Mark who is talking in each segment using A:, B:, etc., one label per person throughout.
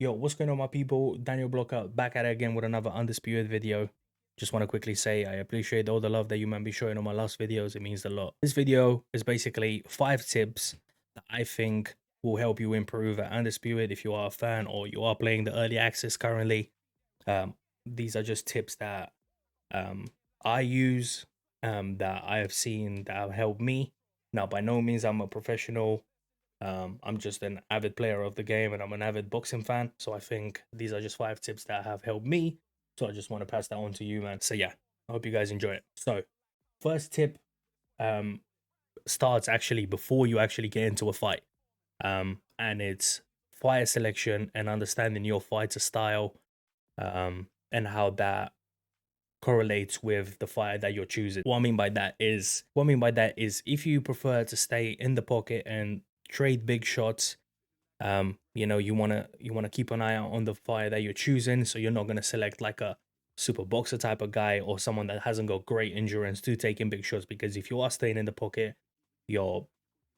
A: Yo, what's going on, my people? Daniel Blocker back at it again with another Undisputed video. Just want to quickly say I appreciate all the love that you might be showing on my last videos. It means a lot. This video is basically 5 tips that I think will help you improve at Undisputed if you are a fan or you are playing the early access currently. These are just tips that I use, that I have seen that have helped me. Now, by no means I'm a professional. I'm just an avid player of the game and I'm an avid boxing fan. So I think these are just 5 tips that have helped me. So I just want to pass that on to you, man. So yeah, I hope you guys enjoy it. So first tip um, starts actually before you actually get into a fight. And it's fighter selection and understanding your fighter style, and how that correlates with the fighter that you're choosing. What I mean by that is if you prefer to stay in the pocket and trade big shots, you wanna keep an eye out on the fighter that you're choosing, so you're not gonna select like a super boxer type of guy or someone that hasn't got great endurance to taking big shots, because if you are staying in the pocket, you're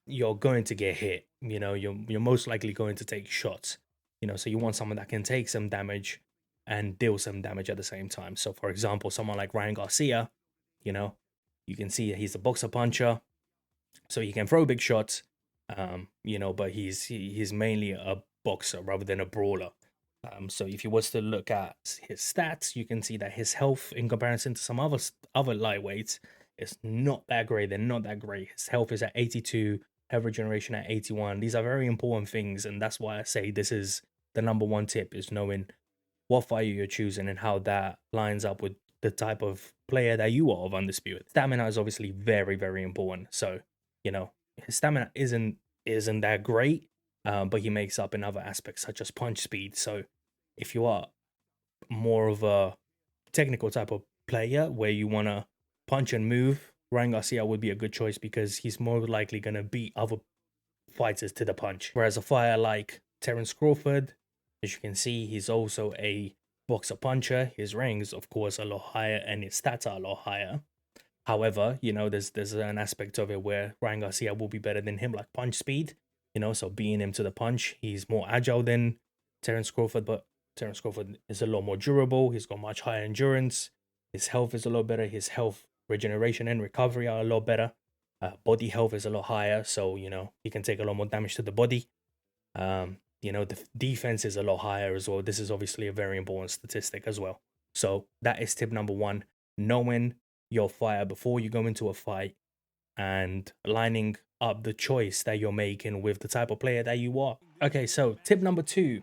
A: you're going to get hit. You're most likely going to take shots. So you want someone that can take some damage and deal some damage at the same time. So for example, someone like Ryan Garcia, you know, you can see he's a boxer puncher, so he can throw big shots. But he's mainly a boxer rather than a brawler. So if you was to look at his stats, you can see that his health in comparison to some other lightweights is not that great. They're not that great. His health is at 82, health regeneration at 81. These are very important things, and that's why I say this is the number one tip, is knowing what fighter you're choosing and how that lines up with the type of player that you are of Undisputed. Stamina is obviously very, very important. So, his stamina isn't that great, but he makes up in other aspects such as punch speed. So if you are more of a technical type of player where you want to punch and move, Ryan Garcia would be a good choice because he's more likely going to beat other fighters to the punch. Whereas a fighter like Terence Crawford, as you can see, he's also a boxer puncher. His ranks, of course, are a lot higher and his stats are a lot higher. However, there's an aspect of it where Ryan Garcia will be better than him, like punch speed. So beating him to the punch, he's more agile than Terence Crawford, but Terence Crawford is a lot more durable. He's got much higher endurance. His health is a lot better. His health regeneration and recovery are a lot better. Body health is a lot higher, so he can take a lot more damage to the body. The defense is a lot higher as well. This is obviously a very important statistic as well. So that is tip number one: knowing your fighter before you go into a fight and lining up the choice that you're making with the type of player that you are. Okay, so tip number two,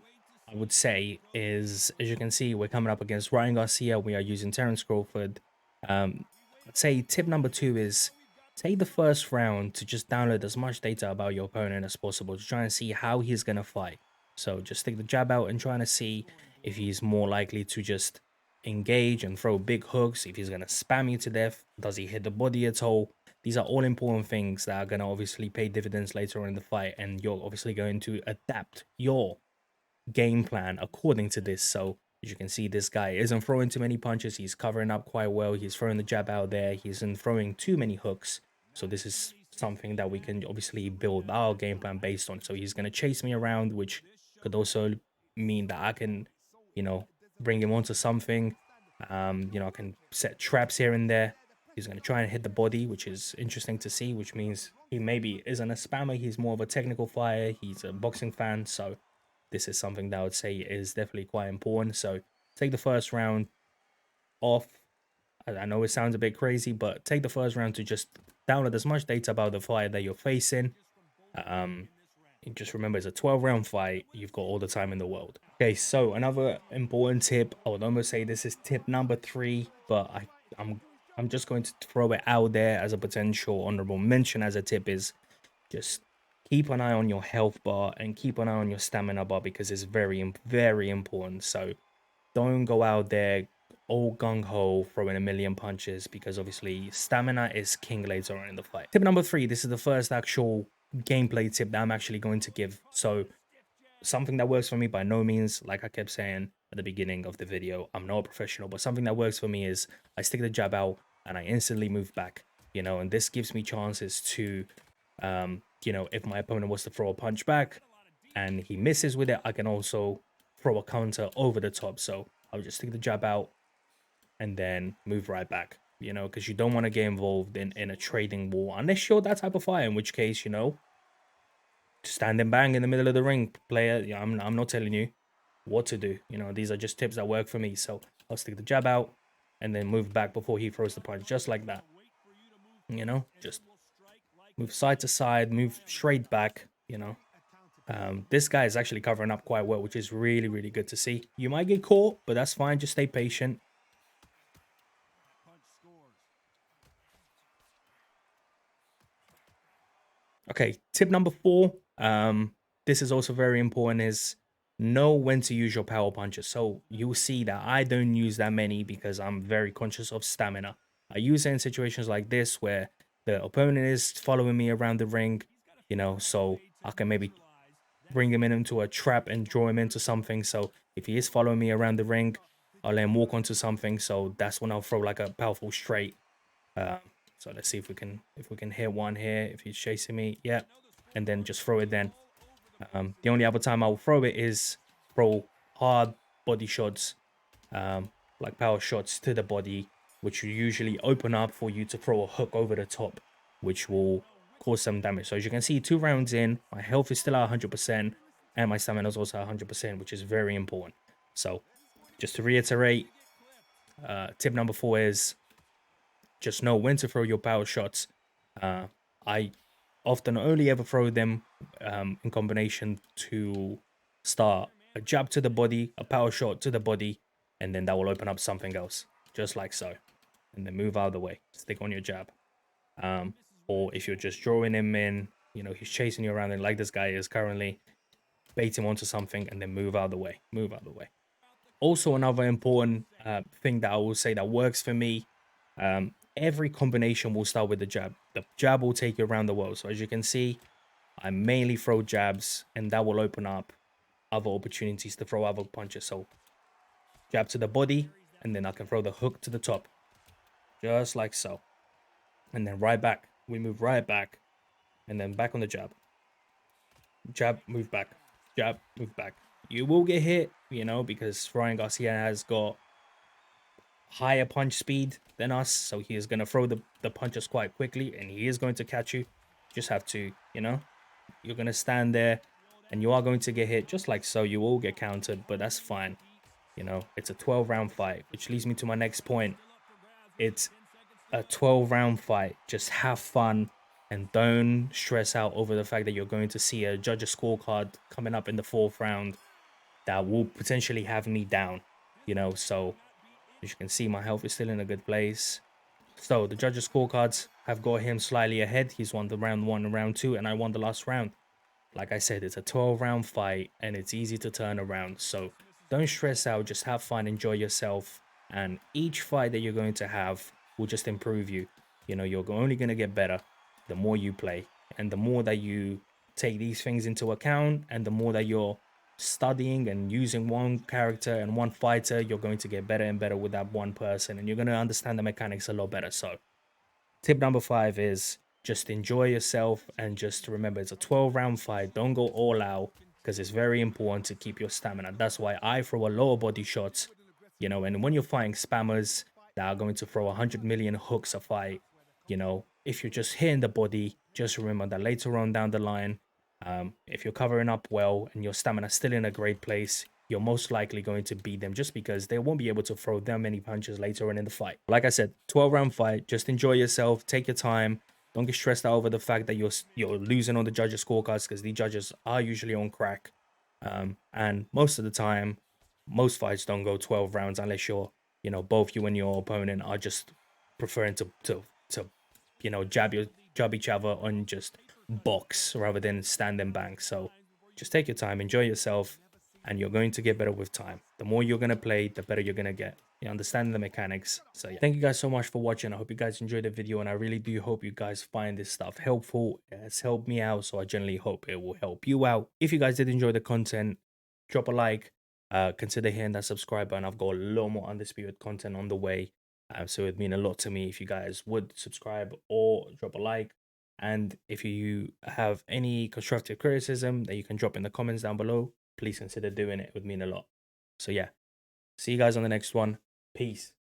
A: I would say, is, as you can see, we're coming up against Ryan Garcia. We are using Terence Crawford. I'd say tip number two is take the first round to just download as much data about your opponent as possible to try and see how he's going to fight. So just stick the jab out and trying to see if he's more likely to just engage and throw big hooks, if he's going to spam you to death, does he hit the body at all. These are all important things that are going to obviously pay dividends later on in the fight, and you're obviously going to adapt your game plan according to this. So as you can see, this guy isn't throwing too many punches. He's covering up quite well. He's throwing the jab out there. He isn't throwing too many hooks. So this is something that we can obviously build our game plan based on. So he's going to chase me around, which could also mean that I can, bring him onto something. I can set traps here and there. He's going to try and hit the body, which is interesting to see, which means he maybe isn't a spammer. He's more of a technical fighter. He's a boxing fan. So this is something that I would say is definitely quite important. So take the first round off. I know it sounds a bit crazy, but take the first round to just download as much data about the fight that you're facing. Just remember, it's a 12-round fight. You've got all the time in the world. Okay, so another important tip. I would almost say this is tip number 3, but I'm just going to throw it out there as a potential honorable mention as a tip, is just keep an eye on your health bar and keep an eye on your stamina bar, because it's very, very important. So don't go out there all gung-ho throwing a million punches, because obviously stamina is king later on in the fight. Tip number 3, this is the first actual gameplay tip that I'm actually going to give. So something that works for me, by no means, like I kept saying at the beginning of the video, I'm not a professional, but something that works for me is I stick the jab out and I instantly move back, and this gives me chances to, if my opponent was to throw a punch back and he misses with it, I can also throw a counter over the top. So I'll just take the jab out and then move right back, you know, because you don't want to get involved in a trading war unless you're that type of fighter, in which case, you know, stand and bang in the middle of the ring, player. Yeah, I'm not telling you what to do. You know, these are just tips that work for me. So I'll stick the jab out and then move back before he throws the punch, just like that. You know, just move side to side, move straight back, you know. This guy is actually covering up quite well, which is really, really good to see. You might get caught, but that's fine. Just stay patient. Okay, tip number 4. This is also very important, is know when to use your power punches. So you'll see that I don't use that many because I'm very conscious of stamina. I use it in situations like this where the opponent is following me around the ring, you know, so I can maybe bring him into a trap and draw him into something. So if he is following me around the ring, I'll let him walk onto something. So that's when I'll throw like a powerful straight. Um, so let's see if we can hit one here. If he's chasing me, yeah, and then just throw it then. The only other time I'll throw it is throw hard body shots, like power shots to the body, which will usually open up for you to throw a hook over the top, which will cause some damage. So as you can see, 2 rounds in, my health is still at 100%, and my stamina is also 100%, which is very important. So just to reiterate, tip number 4 is just know when to throw your power shots. I often only ever throw them in combination to start a jab to the body, a power shot to the body, and then that will open up something else, just like so. And then move out of the way, stick on your jab. Or if you're just drawing him in, you know, he's chasing you around, and like this guy is currently, bait him onto something and then move out of the way, move out of the way. Also, another important thing that I will say that works for me, every combination will start with the jab. The jab will take you around the world. So as you can see, I mainly throw jabs, and that will open up other opportunities to throw other punches. So jab to the body, and then I can throw the hook to the top, just like so. And then right back. We move right back, and then back on the jab. Jab, move back. Jab, move back. You will get hit, you know, because Ryan Garcia has got higher punch speed than us, so he is going to throw the punches quite quickly, and he is going to catch you. Just have to, you know, you're going to stand there, and you are going to get hit, just like so. You will get countered, but that's fine. You know, it's a 12-round fight, which leads me to my next point. It's a 12-round fight. Just have fun, and don't stress out over the fact that you're going to see a judge's scorecard coming up in the 4th round that will potentially have me down, you know. So as you can see, my health is still in a good place. So the judges' scorecards have got him slightly ahead. He's won the round 1 and round 2, and I won the last round. Like I said, it's a 12-round fight, and it's easy to turn around. So don't stress out. Just have fun, enjoy yourself, and each fight that you're going to have will just improve you. You know, you're only going to get better the more you play, and the more that you take these things into account, and the more that you're studying and using one character and one fighter, you're going to get better and better with that one person, and you're going to understand the mechanics a lot better. So tip number 5 is just enjoy yourself, and just remember, it's a 12-round fight. Don't go all out, because it's very important to keep your stamina. That's why I throw a lower body shots, you know. And when you're fighting spammers that are going to throw 100 million hooks a fight, you know, if you're just hitting the body, just remember that later on down the line, if you're covering up well and your stamina still in a great place, you're most likely going to beat them, just because they won't be able to throw that many punches later on in the fight. Like I said, 12-round fight. Just enjoy yourself. Take your time. Don't get stressed out over the fact that you're losing on the judges' scorecards, because the judges are usually on crack. And most of the time, most fights don't go 12 rounds unless you're, you know, both you and your opponent are just preferring to you know, jab each other on just box rather than stand and bang. So just take your time, enjoy yourself, and you're going to get better with time. The more you're going to play, the better you're going to get. You understand the mechanics. So yeah, thank you guys so much for watching. I hope you guys enjoyed the video, and I really do hope you guys find this stuff helpful. It's helped me out, so I generally hope it will help you out. If you guys did enjoy the content, drop a like, consider hitting that subscribe button. I've got a lot more Undisputed content on the way. So it'd mean a lot to me if you guys would subscribe or drop a like. And if you have any constructive criticism that you can drop in the comments down below, please consider doing it. It would mean a lot. So yeah, see you guys on the next one. Peace.